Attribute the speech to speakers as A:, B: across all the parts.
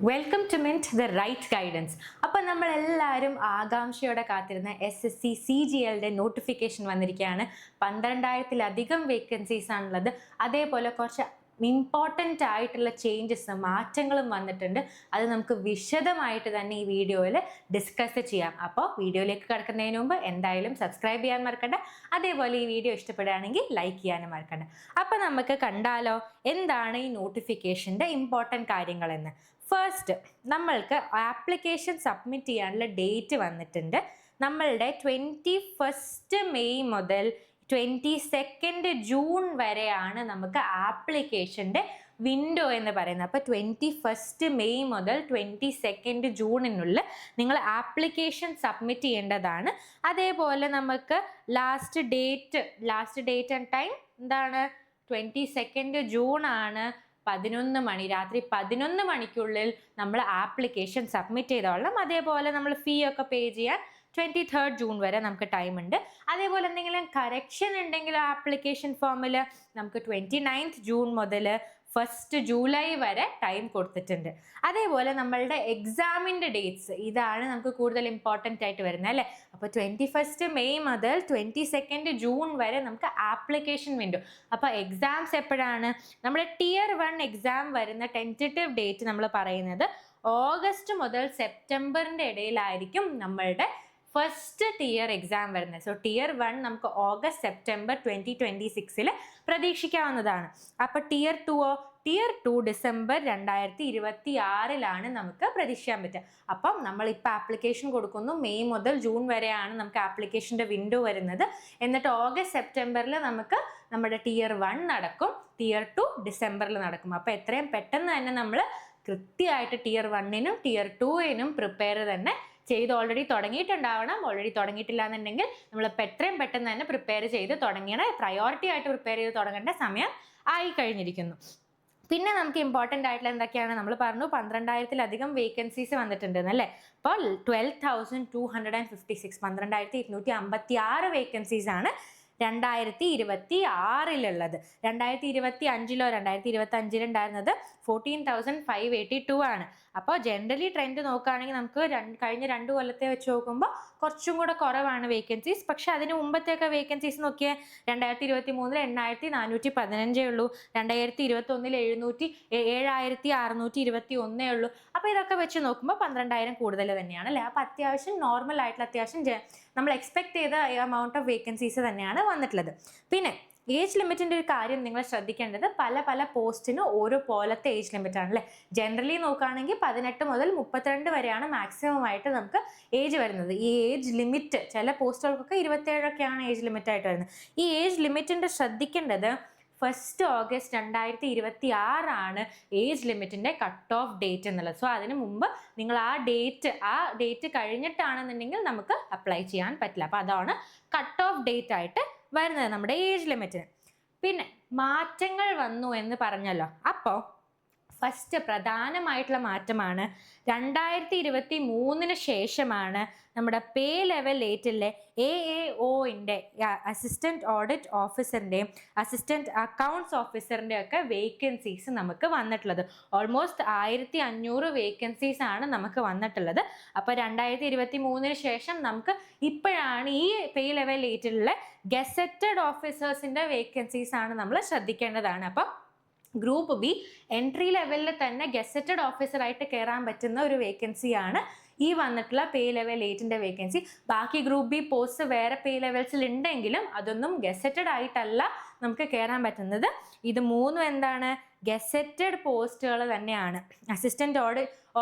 A: Welcome to Mint the right guidance. അപ്പം നമ്മളെല്ലാവരും ആകാംക്ഷയോടെ കാത്തിരുന്ന SSC CGLയുടെ നോട്ടിഫിക്കേഷൻ വന്നിരിക്കുകയാണ്. 12,000-ലധികം വേക്കൻസീസ് ആണുള്ളത്. അതേപോലെ കുറച്ച് ഇമ്പോർട്ടൻ്റ് ആയിട്ടുള്ള മാറ്റങ്ങളും വന്നിട്ടുണ്ട്. അത് നമുക്ക് വിശദമായിട്ട് തന്നെ ഈ വീഡിയോയിൽ ഡിസ്കസ് ചെയ്യാം. അപ്പോൾ വീഡിയോയിലേക്ക് കിടക്കുന്നതിന് മുമ്പ് എന്തായാലും സബ്സ്ക്രൈബ് ചെയ്യാൻ മറക്കണ്ട. അതേപോലെ ഈ വീഡിയോ ഇഷ്ടപ്പെടുകയാണെങ്കിൽ ലൈക്ക് ചെയ്യാനും മറക്കണ്ട. അപ്പോൾ നമുക്ക് കണ്ടാലോ എന്താണ് ഈ നോട്ടിഫിക്കേഷൻ്റെ ഇമ്പോർട്ടൻ്റ് കാര്യങ്ങളെന്ന്. ഫസ്റ്റ്, നമ്മൾക്ക് ആപ്ലിക്കേഷൻ സബ്മിറ്റ് ചെയ്യാനുള്ള ഡേറ്റ് വന്നിട്ടുണ്ട്. നമ്മളുടെ 21 മെയ് മുതൽ 22 ജൂൺ വരെയാണ് നമുക്ക് ആപ്ലിക്കേഷൻ്റെ വിൻഡോ എന്ന് പറയുന്നത്. അപ്പോൾ 21 മെയ് മുതൽ 22 ജൂണിനുള്ളിൽ നിങ്ങൾ ആപ്ലിക്കേഷൻ സബ്മിറ്റ് ചെയ്യേണ്ടതാണ്. അതേപോലെ നമുക്ക് ലാസ്റ്റ് ഡേറ്റ് ആൻഡ് ടൈം എന്താണ്? 22 ജൂൺ ആണ്. 11 മണി, രാത്രി 11 മണിക്കുള്ളിൽ നമ്മൾ ആപ്ലിക്കേഷൻ സബ്മിറ്റ് ചെയ്തോളാം. അതേപോലെ നമ്മൾ ഫീ ഒക്കെ പേ ചെയ്യാൻ 23 ജൂൺ വരെ നമുക്ക് ടൈം ഉണ്ട്. അതേപോലെ എന്തെങ്കിലും കറക്ഷൻ ഉണ്ടെങ്കിൽ ആപ്ലിക്കേഷൻ ഫോമിൽ നമുക്ക് 29 ജൂൺ മുതൽ 1 ജൂലൈ വരെ ടൈം കൊടുത്തിട്ടുണ്ട്. അതേപോലെ നമ്മളുടെ എക്സാമിൻ്റെ ഡേറ്റ്സ് ഇതാണ് നമുക്ക് കൂടുതൽ ഇമ്പോർട്ടൻ്റ് ആയിട്ട് വരുന്നത്, അല്ലേ? അപ്പോൾ 21 മെയ് മുതൽ 22 ജൂൺ വരെ നമുക്ക് ആപ്ലിക്കേഷൻ വിൻഡോ. അപ്പോൾ എക്സാംസ് എപ്പോഴാണ്? നമ്മുടെ Tier 1 എക്സാം വരുന്ന ടെൻറ്റേറ്റീവ് ഡേറ്റ് നമ്മൾ പറയുന്നത് ഓഗസ്റ്റ് മുതൽ സെപ്റ്റംബറിൻ്റെ ഇടയിലായിരിക്കും നമ്മളുടെ ഫസ്റ്റ് tier എക്സാം വരുന്നത്. സോ Tier 1 നമുക്ക് ഓഗസ്റ്റ് സെപ്റ്റംബർ 2026 പ്രതീക്ഷിക്കാവുന്നതാണ്. അപ്പോൾ Tier 2 ഡിസംബർ 2026 നമുക്ക് പ്രതീക്ഷിക്കാൻ പറ്റുക. അപ്പം നമ്മളിപ്പോൾ ആപ്ലിക്കേഷൻ കൊടുക്കുന്നു. മെയ് മുതൽ ജൂൺ വരെയാണ് നമുക്ക് ആപ്ലിക്കേഷൻ്റെ വിൻഡോ വരുന്നത്. എന്നിട്ട് ഓഗസ്റ്റ് സെപ്റ്റംബറിൽ നമുക്ക് നമ്മുടെ Tier 1 നടക്കും. Tier 2 ഡിസംബറിൽ നടക്കും. അപ്പോൾ എത്രയും പെട്ടെന്ന് തന്നെ നമ്മൾ കൃത്യമായിട്ട് Tier 1-നും Tier 2-നും പ്രിപ്പയർ തന്നെ ചെയ്ത് ഓൾറെഡി തുടങ്ങിയിട്ടുണ്ടാവണം. ഓൾറെഡി തുടങ്ങിയിട്ടില്ല എന്നുണ്ടെങ്കിൽ നമ്മളിപ്പോൾ എത്രയും പെട്ടെന്ന് തന്നെ പ്രിപ്പയർ ചെയ്ത് തുടങ്ങണം. പ്രയോറിറ്റി ആയിട്ട് പ്രിപ്പയർ ചെയ്ത് തുടങ്ങേണ്ട സമയം ആയി കഴിഞ്ഞിരിക്കുന്നു. പിന്നെ നമുക്ക് ഇമ്പോർട്ടൻ്റ് ആയിട്ടുള്ള എന്തൊക്കെയാണ്? നമ്മൾ പറഞ്ഞു 12,000-ലധികം വേക്കൻസീസ് വന്നിട്ടുണ്ടെന്നല്ലേ. അപ്പോൾ 12,256 12,256 വേക്കൻസീസ് ആണ് 2026 2025-ലോ 2025 ഉണ്ടായിരുന്നത് 14,582 ആണ്. അപ്പോൾ ജനറലി ട്രെൻഡ് നോക്കുകയാണെങ്കിൽ നമുക്ക് കഴിഞ്ഞ 2 കൊല്ലത്തെ വെച്ച് നോക്കുമ്പോൾ കുറച്ചും കൂടെ കുറവാണ് വേക്കൻസീസ്. പക്ഷെ അതിന് മുമ്പത്തെയൊക്കെ വേക്കൻസീസ് നോക്കിയാൽ 2023 8,415 ഉള്ളൂ. 2021 7,621 ഉള്ളൂ. അപ്പോൾ ഇതൊക്കെ വെച്ച് നോക്കുമ്പോൾ 12,000 കൂടുതൽ തന്നെയാണ്, അല്ലേ? അപ്പോൾ അത്യാവശ്യം നോർമൽ ആയിട്ടുള്ള നമ്മൾ എക്സ്പെക്ട് ചെയ്ത എമൗണ്ട് ഓഫ് വേക്കൻസീസ് തന്നെയാണ് വന്നിട്ടുള്ളത്. പിന്നെ ഏജ് ലിമിറ്റിൻ്റെ ഒരു കാര്യം നിങ്ങൾ ശ്രദ്ധിക്കേണ്ടത്, പല പോസ്റ്റിനും ഓരോ പോലത്തെ ഏജ് ലിമിറ്റ് ആണ്, അല്ലേ? ജനറലി നോക്കുകയാണെങ്കിൽ 18 മുതൽ 32 വരെയാണ് മാക്സിമം ആയിട്ട് നമുക്ക് ഏജ് വരുന്നത്. ഈ ഏജ് ലിമിറ്റ് ചില പോസ്റ്റുകൾക്കൊക്കെ 27 ഏജ് ലിമിറ്റ് ആയിട്ട് വരുന്നത്. ഈ ഏജ് ലിമിറ്റിൻ്റെ ശ്രദ്ധിക്കേണ്ടത് 1 ഓഗസ്റ്റ് 2026 ഏജ് ലിമിറ്റിൻ്റെ കട്ട് ഓഫ് ഡേറ്റ് എന്നുള്ളത്. സോ അതിന് മുമ്പ് നിങ്ങൾ ആ ഡേറ്റ് കഴിഞ്ഞിട്ടാണെന്നുണ്ടെങ്കിൽ നമുക്ക് അപ്ലൈ ചെയ്യാൻ പറ്റില്ല. അപ്പോൾ അതാണ് കട്ട് ഓഫ് ഡേറ്റ് ആയിട്ട് വരുന്നത് നമ്മുടെ ഏജ് ലിമിറ്റിന്. പിന്നെ മാറ്റങ്ങൾ വന്നു എന്ന് പറഞ്ഞല്ലോ. അപ്പോൾ ഫസ്റ്റ് പ്രധാനമായിട്ടുള്ള മാറ്റമാണ് 2023 ശേഷമാണ് നമ്മുടെ പേ ലെവൽ 8-ലെ AAO-ൻ്റെ അസിസ്റ്റൻറ്റ് ഓഡിറ്റ് ഓഫീസറിൻ്റെയും അസിസ്റ്റൻറ്റ് അക്കൗണ്ട്സ് ഓഫീസറിൻ്റെ ഒക്കെ വേക്കൻസീസ് നമുക്ക് വന്നിട്ടുള്ളത്. ഓൾമോസ്റ്റ് 1,500 വേക്കൻസീസ് ആണ് നമുക്ക് വന്നിട്ടുള്ളത്. അപ്പോൾ 2023 ശേഷം നമുക്ക് ഇപ്പോഴാണ് ഈ പേ ലെവൽ 8-ലെ ഗസറ്റഡ് ഓഫീസേഴ്സിൻ്റെ വേക്കൻസീസ് ആണ് നമ്മൾ ശ്രദ്ധിക്കേണ്ടതാണ്. അപ്പോൾ ഗ്രൂപ്പ് ബി എൻട്രി ലെവലിൽ തന്നെ ഗസറ്റഡ് ഓഫീസറായിട്ട് കയറാൻ പറ്റുന്ന ഒരു വേക്കൻസിയാണ് ഈ വന്നിട്ടുള്ള പേ ലെവൽ 8-ൻ്റെ വേക്കൻസി. ബാക്കി ഗ്രൂപ്പ് ബി പോസ്റ്റ് വേറെ പേ ലെവൽസിൽ ഉണ്ടെങ്കിലും അതൊന്നും ഗസറ്റഡ് ആയിട്ടല്ല നമുക്ക് കയറാൻ പറ്റുന്നത്. ഇത് മൂന്നും എന്താണ്? ഗസറ്റഡ് പോസ്റ്റുകൾ തന്നെയാണ്. അസിസ്റ്റൻറ്റ്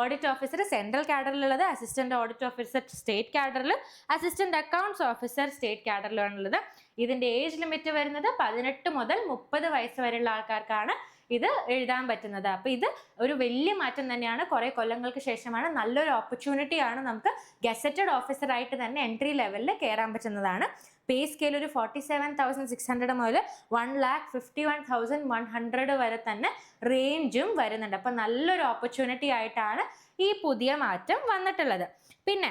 A: ഓഡിറ്റ് ഓഫീസർ സെൻട്രൽ കാഡറിലുള്ളത്, അസിസ്റ്റൻറ്റ് ഓഡിറ്റ് ഓഫീസർ സ്റ്റേറ്റ് കാഡറിൽ, അസിസ്റ്റൻറ്റ് അക്കൗണ്ട്സ് ഓഫീസർ സ്റ്റേറ്റ് കാഡറിലാണുള്ളത്. ഇതിൻ്റെ ഏജ് ലിമിറ്റ് വരുന്നത് 18 മുതൽ 30 വയസ്സ് വരെയുള്ള ആൾക്കാർക്കാണ് ഇത് എഴുതാൻ പറ്റുന്നത്. അപ്പോൾ ഇത് ഒരു വലിയ മാറ്റം തന്നെയാണ്. കുറേ കൊല്ലങ്ങൾക്ക് ശേഷമാണ്, നല്ലൊരു ഓപ്പർച്യൂണിറ്റിയാണ്. നമുക്ക് ഗസറ്റഡ് ഓഫീസറായിട്ട് തന്നെ എൻട്രി ലെവലിൽ കയറാൻ പറ്റുന്നതാണ്. പേ സ്കെയിൽ ഒരു 47,600 മുതൽ 1,51,100 വരെ തന്നെ റേഞ്ചും വരുന്നുണ്ട്. അപ്പോൾ നല്ലൊരു ഓപ്പർച്യൂണിറ്റി ആയിട്ടാണ് ഈ പുതിയ മാറ്റം വന്നിട്ടുള്ളത്. പിന്നെ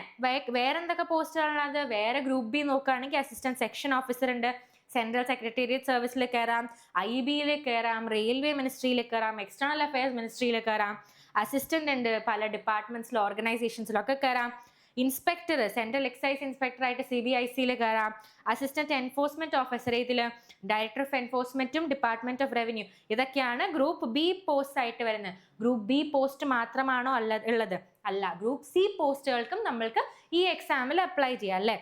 A: വേറെന്തൊക്കെ പോസ്റ്റുകളാണത്? വേറെ ഗ്രൂപ്പ് ബി നോക്കുകയാണെങ്കിൽ അസിസ്റ്റന്റ് സെക്ഷൻ ഓഫീസർ ഉണ്ട്, സെൻട്രൽ സെക്രട്ടേറിയറ്റ് സർവീസിൽ കയറാം, IB കയറാം, റെയിൽവേ മിനിസ്ട്രിയിൽ കയറാം, എക്സ്റ്റേണൽ അഫയേഴ്സ് മിനിസ്ട്രിയിൽ കയറാം. അസിസ്റ്റന്റ് ഉണ്ട്, പല ഡിപ്പാർട്ട്മെന്റ്സിലും ഓർഗനൈസേഷൻസിലും ഒക്കെ കയറാം. ഇൻസ്പെക്ടർ, സെൻട്രൽ എക്സൈസ് ഇൻസ്പെക്ടർ ആയിട്ട് CBIC കയറാം. അസിസ്റ്റന്റ് എൻഫോഴ്സ്മെന്റ് ഓഫീസർ ഇതില്, ഡയറക്ടർ ഓഫ് എൻഫോഴ്സ്മെന്റും ഡിപ്പാർട്ട്മെന്റ് ഓഫ് റവന്യൂ, ഇതൊക്കെയാണ് ഗ്രൂപ്പ് ബി പോസ്റ്റ് ആയിട്ട് വരുന്നത്. ഗ്രൂപ്പ് ബി പോസ്റ്റ് മാത്രമാണോ ഉള്ളത്? അല്ല, ഗ്രൂപ്പ് സി പോസ്റ്റുകൾക്കും നമ്മൾക്ക് ഈ എക്സാമിൽ അപ്ലൈ ചെയ്യാം അല്ലേ.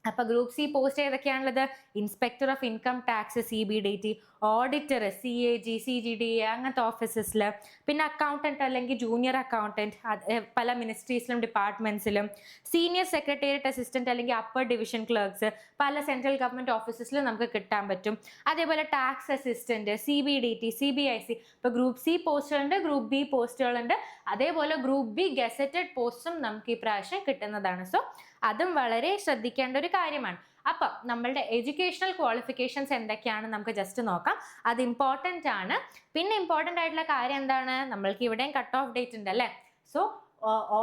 A: അപ്പൊ ഗ്രൂപ്പ് സി പോസ്റ്റ് ഏതൊക്കെയാണുള്ളത്? Inspector of income tax CBDT, auditor CAG CGDA അങ്ങനത്തെ ഓഫീസസിൽ, പിന്നെ അക്കൗണ്ടന്റ് അല്ലെങ്കിൽ ജൂനിയർ അക്കൗണ്ടന്റ് പല മിനിസ്ട്രീസിലും ഡിപ്പാർട്ട്മെന്റ്സിലും, സീനിയർ സെക്രട്ടേറിയറ്റ് അസിസ്റ്റന്റ് അല്ലെങ്കിൽ അപ്പർ ഡിവിഷൻ ക്ലർക്സ് പല സെൻട്രൽ ഗവൺമെന്റ് ഓഫീസസിലും നമുക്ക് കിട്ടാൻ പറ്റും. അതേപോലെ ടാക്സ് അസിസ്റ്റന്റ് CBDT CBIC. ഇപ്പൊ ഗ്രൂപ്പ് സി പോസ്റ്റുകളുണ്ട്, ഗ്രൂപ്പ് ബി പോസ്റ്റുകളുണ്ട്, അതേപോലെ ഗ്രൂപ്പ് ബി ഗസറ്റഡ് പോസ്റ്റും നമുക്ക് ഈ പ്രാവശ്യം കിട്ടുന്നതാണ്. സോ അതും വളരെ ശ്രദ്ധിക്കേണ്ട ഒരു കാര്യമാണ്. അപ്പൊ നമ്മളുടെ എഡ്യൂക്കേഷണൽ ക്വാളിഫിക്കേഷൻസ് എന്തൊക്കെയാണ് നമുക്ക് ജസ്റ്റ് നോക്കാം. അത് ഇമ്പോർട്ടൻ്റ് ആണ്. പിന്നെ ഇമ്പോർട്ടൻ്റ് ആയിട്ടുള്ള കാര്യം എന്താണ്? നമ്മൾക്ക് ഇവിടെയും കട്ട് ഓഫ് ഡേറ്റ് ഉണ്ട് അല്ലേ. സോ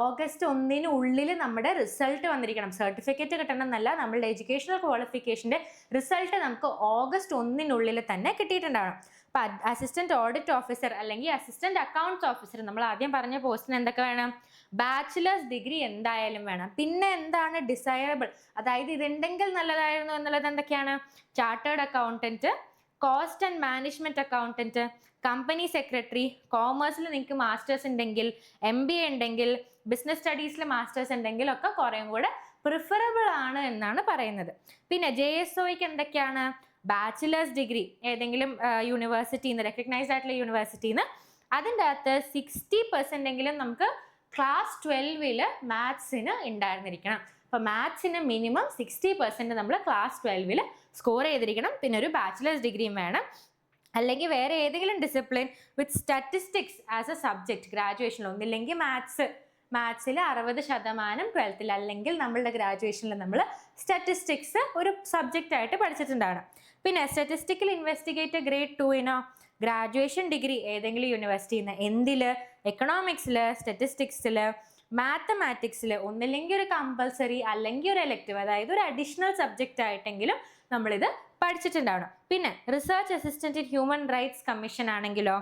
A: August 1 നമ്മുടെ റിസൾട്ട് വന്നിരിക്കണം. സർട്ടിഫിക്കറ്റ് കിട്ടണമെന്നല്ല, നമ്മളുടെ എഡ്യൂക്കേഷണൽ ക്വാളിഫിക്കേഷന്റെ റിസൾട്ട് നമുക്ക് August 1 തന്നെ കിട്ടിയിട്ടുണ്ടാവണം. അപ്പൊ അസിസ്റ്റന്റ് ഓഡിറ്റ് ഓഫീസർ അല്ലെങ്കിൽ അസിസ്റ്റന്റ് അക്കൗണ്ട്സ് ഓഫീസർ, നമ്മൾ ആദ്യം പറഞ്ഞ പോസ്റ്റിന് എന്തൊക്കെ വേണം? ബാച്ചിലേഴ്സ് ഡിഗ്രി എന്തായാലും വേണം. പിന്നെ എന്താണ് ഡിസൈറബിൾ, അതായത് ഇതുണ്ടെങ്കിൽ നല്ലതായിരുന്നു എന്നുള്ളത് എന്തൊക്കെയാണ്? Chartered accountant, cost and management accountant, company secretary, കോമേഴ്സിൽ നിങ്ങൾക്ക് മാസ്റ്റേഴ്സ് ഉണ്ടെങ്കിൽ, MBA ഉണ്ടെങ്കിൽ, ബിസിനസ് സ്റ്റഡീസിൽ മാസ്റ്റേഴ്സ് ഉണ്ടെങ്കിൽ ഒക്കെ കുറേയും കൂടെ പ്രിഫറബിൾ ആണ് എന്നാണ് പറയുന്നത്. പിന്നെ JSOയ്ക്ക് എന്തൊക്കെയാണ്? ബാച്ചിലേഴ്സ് ഡിഗ്രി ഏതെങ്കിലും യൂണിവേഴ്സിറ്റിന്ന്, റെക്കഗ്നൈസ്ഡ് ആയിട്ടുള്ള യൂണിവേഴ്സിറ്റിന്ന്, അതിൻ്റെ അകത്ത് 60% നമുക്ക് ക്ലാസ് 12 മാത്സിന് ഉണ്ടായിരുന്നിരിക്കണം. അപ്പൊ മാത്സിന് മിനിമം 60% നമ്മൾ ക്ലാസ് 12 സ്കോർ ചെയ്തിരിക്കണം. പിന്നെ ഒരു ബാച്ചിലേഴ്സ് ഡിഗ്രിയും വേണം. അല്ലെങ്കിൽ വേറെ ഏതെങ്കിലും discipline with statistics as a subject ഗ്രാജുവേഷനിൽ, ഒന്നില്ലെങ്കിൽ മാത്സിൽ 60% 12th, അല്ലെങ്കിൽ നമ്മളുടെ ഗ്രാജുവേഷനിൽ നമ്മൾ സ്റ്റാറ്റിസ്റ്റിക്സ് ഒരു സബ്ജക്റ്റ് ആയിട്ട് പഠിച്ചിട്ടുണ്ടാണ്. പിന്നെ statistical investigator grade 2 graduation degree ഏതെങ്കിലും യൂണിവേഴ്സിറ്റിയിൽ നിന്ന്, എന്തില്? എക്കണോമിക്സിൽ, സ്റ്റാറ്റിസ്റ്റിക്സിൽ, മാത്തമാറ്റിക്സിൽ, ഒന്നില്ലെങ്കിൽ ഒരു കമ്പൽസറി അല്ലെങ്കിൽ ഒരു എലക്റ്റീവ്, അതായത് ഒരു അഡീഷണൽ സബ്ജക്റ്റ് ആയിട്ടെങ്കിലും നമ്മളിത് പഠിച്ചിട്ടുണ്ടാവണം. പിന്നെ research assistant in human rights commission ആണെങ്കിലോ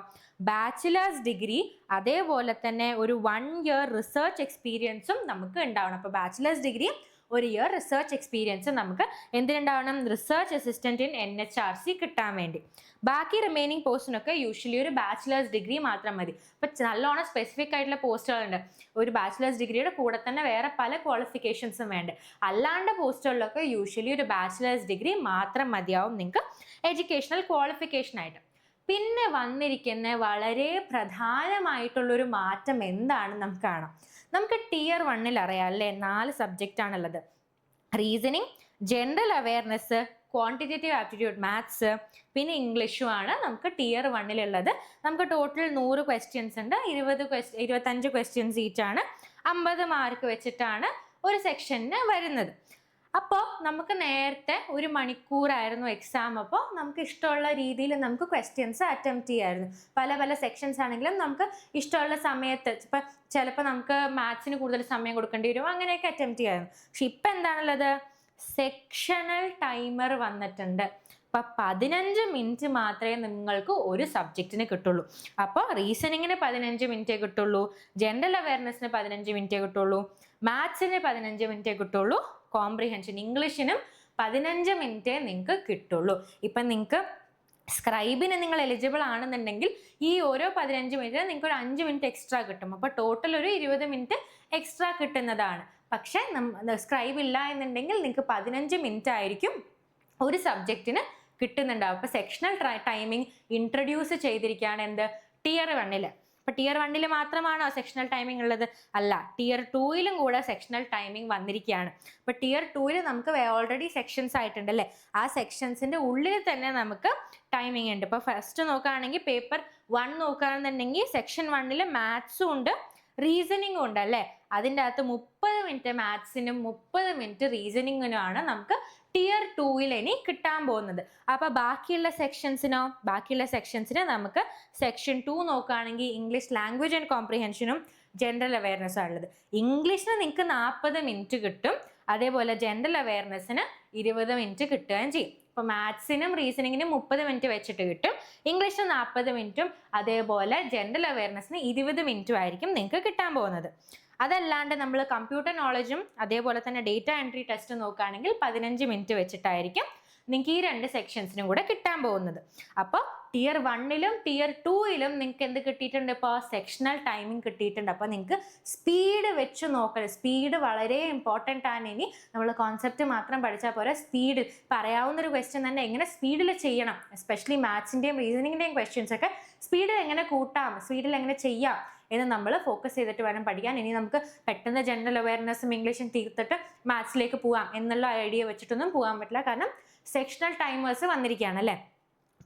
A: ബാച്ചിലേഴ്സ് ഡിഗ്രി, അതേപോലെ തന്നെ ഒരു 1 year റിസർച്ച് എക്സ്പീരിയൻസും നമുക്ക് ഉണ്ടാവണം. അപ്പോൾ bachelor's degree, 1 year research experience നമുക്ക് എന്തിനുണ്ടാവണം? റിസർച്ച് അസിസ്റ്റന്റ് ഇൻ NHRC കിട്ടാൻ വേണ്ടി. ബാക്കി റിമൈനിങ് പോസ്റ്റിനൊക്കെ യൂഷ്വലി ഒരു ബാച്ചിലേഴ്സ് ഡിഗ്രി മാത്രം മതി. ഇപ്പൊ നല്ലോണം സ്പെസിഫിക് ആയിട്ടുള്ള പോസ്റ്റുകളുണ്ട്, ഒരു ബാച്ചിലേഴ്സ് ഡിഗ്രിയുടെ കൂടെ തന്നെ വേറെ പല ക്വാളിഫിക്കേഷൻസും വേണ്ട. അല്ലാണ്ട് പോസ്റ്റുകളിലൊക്കെ യൂഷ്വലി ഒരു ബാച്ചിലേഴ്സ് ഡിഗ്രി മാത്രം മതിയാവും നിങ്ങൾക്ക് എഡ്യൂക്കേഷണൽ ക്വാളിഫിക്കേഷൻ ആയിട്ട്. പിന്നെ വന്നിരിക്കുന്ന വളരെ പ്രധാനമായിട്ടുള്ളൊരു മാറ്റം എന്താണെന്ന് നമുക്ക് കാണാം. നമുക്ക് Tier 1 അറിയാം അല്ലേ, 4 സബ്ജക്റ്റ് ആണുള്ളത്. Reasoning, general awareness, quantitative aptitude maths, പിന്നെ ഇംഗ്ലീഷും ആണ് നമുക്ക് Tier 1 ഉള്ളത്. നമുക്ക് ടോട്ടൽ 100 ക്വസ്റ്റ്യൻസ് ഉണ്ട്, 25 ക്വസ്റ്റ്യൻസ് ഈച്ചാണ്, 50 മാർക്ക് വെച്ചിട്ടാണ് ഒരു സെക്ഷന് വരുന്നത്. അപ്പോൾ നമുക്ക് നേരത്തെ 1 മണിക്കൂറായിരുന്നു എക്സാം. അപ്പോൾ നമുക്ക് ഇഷ്ടമുള്ള രീതിയിൽ നമുക്ക് ക്വസ്റ്റ്യൻസ് അറ്റംപ്റ്റ് ചെയ്യായിരുന്നു. പല സെക്ഷൻസ് ആണെങ്കിലും നമുക്ക് ഇഷ്ടമുള്ള സമയത്ത്, ഇപ്പം ചിലപ്പോൾ നമുക്ക് മാത്സിന് കൂടുതൽ സമയം കൊടുക്കേണ്ടി വരും, അങ്ങനെയൊക്കെ അറ്റംപ്റ്റ് ചെയ്യായിരുന്നു. പക്ഷെ ഇപ്പം എന്താണുള്ളത്? സെക്ഷണൽ ടൈമർ വന്നിട്ടുണ്ട്. അപ്പം 15 മിനിറ്റ് മാത്രമേ നിങ്ങൾക്ക് ഒരു സബ്ജക്റ്റിന് കിട്ടുള്ളൂ. അപ്പോൾ റീസണിങ്ങിന് 15 മിനിറ്റേ കിട്ടുള്ളൂ, ജനറൽ അവയർനെസ്സിന് 15 മിനിറ്റേ കിട്ടുള്ളൂ, മാത്സിന് 15 മിനിറ്റേ കിട്ടുള്ളൂ, കോംപ്രിഹെൻഷൻ ഇംഗ്ലീഷിനും 15 മിനിറ്റേ നിങ്ങൾക്ക് കിട്ടുള്ളൂ. ഇപ്പം നിങ്ങൾക്ക് സ്ക്രൈബിന് നിങ്ങൾ എലിജിബിൾ ആണെന്നുണ്ടെങ്കിൽ ഈ ഓരോ 15 മിനിറ്റിന് നിങ്ങൾക്ക് ഒരു 5 മിനിറ്റ് എക്സ്ട്രാ കിട്ടും. അപ്പോൾ ടോട്ടൽ ഒരു 20 മിനിറ്റ് എക്സ്ട്രാ കിട്ടുന്നതാണ്. പക്ഷേ സ്ക്രൈബ് ഇല്ല എന്നുണ്ടെങ്കിൽ നിങ്ങൾക്ക് 15 മിനിറ്റ് ആയിരിക്കും ഒരു സബ്ജക്റ്റിന് കിട്ടുന്നുണ്ടാവും. അപ്പോൾ സെക്ഷണൽ ടൈമിംഗ് ഇൻട്രൊഡ്യൂസ് ചെയ്തിരിക്കുകയാണ് എന്ത്? Tier 1. അപ്പൊ Tier 1 മാത്രമാണോ സെക്ഷണൽ ടൈമിംഗ് ഉള്ളത്? അല്ല, Tier 2 കൂടെ സെക്ഷണൽ ടൈമിംഗ് വന്നിരിക്കുകയാണ്. അപ്പൊ Tier 2 നമുക്ക് ഓൾറെഡി സെക്ഷൻസ് ആയിട്ടുണ്ട് അല്ലേ, ആ സെക്ഷൻസിന്റെ ഉള്ളിൽ തന്നെ നമുക്ക് ടൈമിംഗ് ഉണ്ട്. ഇപ്പൊ ഫസ്റ്റ് നോക്കുകയാണെങ്കിൽ പേപ്പർ 1 നോക്കുകയാണെന്നുണ്ടെങ്കിൽ സെക്ഷൻ 1 മാത്സും ഉണ്ട്, റീസണിങ്ങും ഉണ്ട് അല്ലേ. അതിൻ്റെ അകത്ത് 30 മിനിറ്റ് മാത്സിനും 30 മിനിറ്റ് റീസണിങ്ങിനുമാണ് നമുക്ക് Tier 2 ഇനി കിട്ടാൻ പോകുന്നത്. അപ്പൊ ബാക്കിയുള്ള സെക്ഷൻസിന് നമുക്ക് സെക്ഷൻ 2 നോക്കുകയാണെങ്കിൽ ഇംഗ്ലീഷ് ലാംഗ്വേജ് ആൻഡ് കോംപ്രിഹെൻഷനും ജനറൽ അവയർനെസ് ആണുള്ളത്. ഇംഗ്ലീഷിന് നിങ്ങൾക്ക് 40 മിനിറ്റ് കിട്ടും, അതേപോലെ ജനറൽ അവയർനെസ്സിന് 20 മിനിറ്റ് കിട്ടുകയും ചെയ്യും. ഇപ്പോൾ മാത്സിനും റീസണിങ്ങിനും 30 മിനിറ്റ് വെച്ചിട്ട് കിട്ടും, ഇംഗ്ലീഷിന് 40 മിനിറ്റും അതേപോലെ ജനറൽ അവയർനെസ്സിന് 20 മിനിറ്റും ആയിരിക്കും നിങ്ങൾക്ക് കിട്ടാൻ പോകുന്നത്. അതല്ലാണ്ട് നമ്മൾ കമ്പ്യൂട്ടർ നോളജും അതേപോലെ തന്നെ ഡേറ്റ എൻട്രി ടെസ്റ്റ് നോക്കുകയാണെങ്കിൽ 15 മിനിറ്റ് വെച്ചിട്ടായിരിക്കും നിങ്ങൾക്ക് ഈ 2 സെക്ഷൻസിനും കൂടെ കിട്ടാൻ പോകുന്നത്. അപ്പോൾ Tier 1ലും Tier 2ലും നിങ്ങൾക്ക് എന്ത് കിട്ടിയിട്ടുണ്ട്? ഇപ്പോൾ സെക്ഷണൽ ടൈമിംഗ് കിട്ടിയിട്ടുണ്ട്. അപ്പോൾ നിങ്ങൾക്ക് സ്പീഡ് വെച്ച് നോക്കണം. സ്പീഡ് വളരെ ഇമ്പോർട്ടൻ്റ് ആണ്. ഇനി നമ്മൾ കോൺസെപ്റ്റ് മാത്രം പഠിച്ചാൽ പോരാ, സ്പീഡ് പറയാവുന്നൊരു ക്വസ്റ്റ്യൻ തന്നെ എങ്ങനെ സ്പീഡിൽ ചെയ്യണം, എസ്പെഷ്യലി മാത്സിൻ്റെയും റീസണിങ്ങിൻ്റെയും ക്വസ്റ്റ്യൻസ് ഒക്കെ സ്പീഡിൽ എങ്ങനെ കൂട്ടാം, സ്പീഡിൽ എങ്ങനെ ചെയ്യാം എന്ന് നമ്മൾ ഫോക്കസ് ചെയ്തിട്ട് വേണം പഠിക്കാൻ. ഇനി നമുക്ക് പെട്ടെന്ന് ജനറൽ അവയർനെസ്സും ഇംഗ്ലീഷും തീർത്തിട്ട് മാത്സിലേക്ക് പോവാം എന്നുള്ള ഐഡിയ വെച്ചിട്ടൊന്നും പോകാൻ പറ്റില്ല. കാരണം സെക്ഷണൽ ടൈമേഴ്സ് വന്നിരിക്കുകയാണ് അല്ലേ.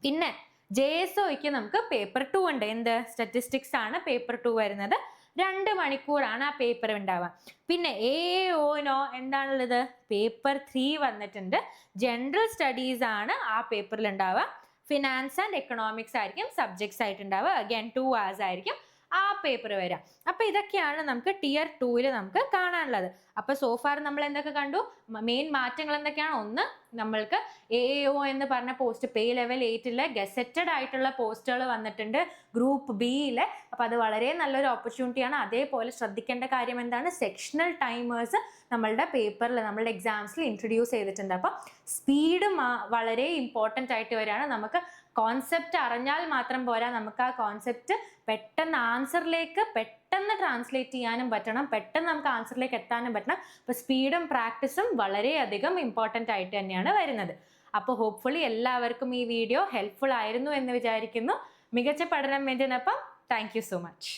A: പിന്നെ JSOയ്ക്ക് നമുക്ക് പേപ്പർ 2 ഉണ്ട്. എന്ത്? സ്റ്റാറ്റിസ്റ്റിക്സ് ആണ് പേപ്പർ 2 വരുന്നത്. 2 മണിക്കൂറാണ് ആ പേപ്പർ ഉണ്ടാവുക. പിന്നെ AOനോ എന്താണുള്ളത്? പേപ്പർ 3 വന്നിട്ടുണ്ട്. ജനറൽ സ്റ്റഡീസ് ആണ് ആ പേപ്പറിൽ ഉണ്ടാവുക. ഫിനാൻസ് ആൻഡ് എക്കണോമിക്സ് ആയിരിക്കും സബ്ജക്ട്സ് ആയിട്ട് ഉണ്ടാവുക. അഗൈൻ 2 hours ആയിരിക്കും ആ പേപ്പർ വരാം. അപ്പൊ ഇതൊക്കെയാണ് നമുക്ക് Tier 2ൽ നമുക്ക് കാണാനുള്ളത്. അപ്പൊ സോഫാർ നമ്മൾ എന്തൊക്കെ കണ്ടു? മെയിൻ മാറ്റങ്ങൾ എന്തൊക്കെയാണ്? ഒന്ന്, നമ്മൾക്ക് AO എന്ന് പറഞ്ഞ പോസ്റ്റ് പേ ലെവൽ 8ലെ ഗസറ്റഡ് ആയിട്ടുള്ള പോസ്റ്റുകൾ വന്നിട്ടുണ്ട് ഗ്രൂപ്പ് ബിയിലെ. അപ്പൊ അത് വളരെ നല്ലൊരു ഓപ്പർച്യൂണിറ്റിയാണ്. അതേപോലെ ശ്രദ്ധിക്കേണ്ട കാര്യം എന്താണ്? സെക്ഷണൽ ടൈമേഴ്സ് നമ്മളുടെ പേപ്പറിൽ നമ്മളുടെ എക്സാംസിൽ ഇൻട്രൊഡ്യൂസ് ചെയ്തിട്ടുണ്ട്. അപ്പൊ സ്പീഡ് വളരെ ഇമ്പോർട്ടൻ്റ് ആയിട്ട് വരികയാണ്. നമുക്ക് കോൺസെപ്റ്റ് അറിഞ്ഞാൽ മാത്രം പോരാ, നമുക്ക് ആ കോൺസെപ്റ്റ് പെട്ടെന്ന് ആൻസറിലേക്ക് പെട്ടെന്ന് ട്രാൻസ്ലേറ്റ് ചെയ്യാനും പറ്റണം, പെട്ടെന്ന് നമുക്ക് ആൻസറിലേക്ക് എത്താനും പറ്റണം. അപ്പോൾ സ്പീഡും പ്രാക്ടീസും വളരെയധികം ഇമ്പോർട്ടൻ്റ് ആയിട്ട് തന്നെയാണ് വരുന്നത്. അപ്പോൾ ഹോപ്പ്ഫുള്ളി എല്ലാവർക്കും ഈ വീഡിയോ ഹെൽപ്ഫുൾ ആയിരുന്നു എന്ന് വിചാരിക്കുന്നു. മികച്ച പഠനം വേണ്ടിനപ്പം താങ്ക് യു സോ മച്ച്.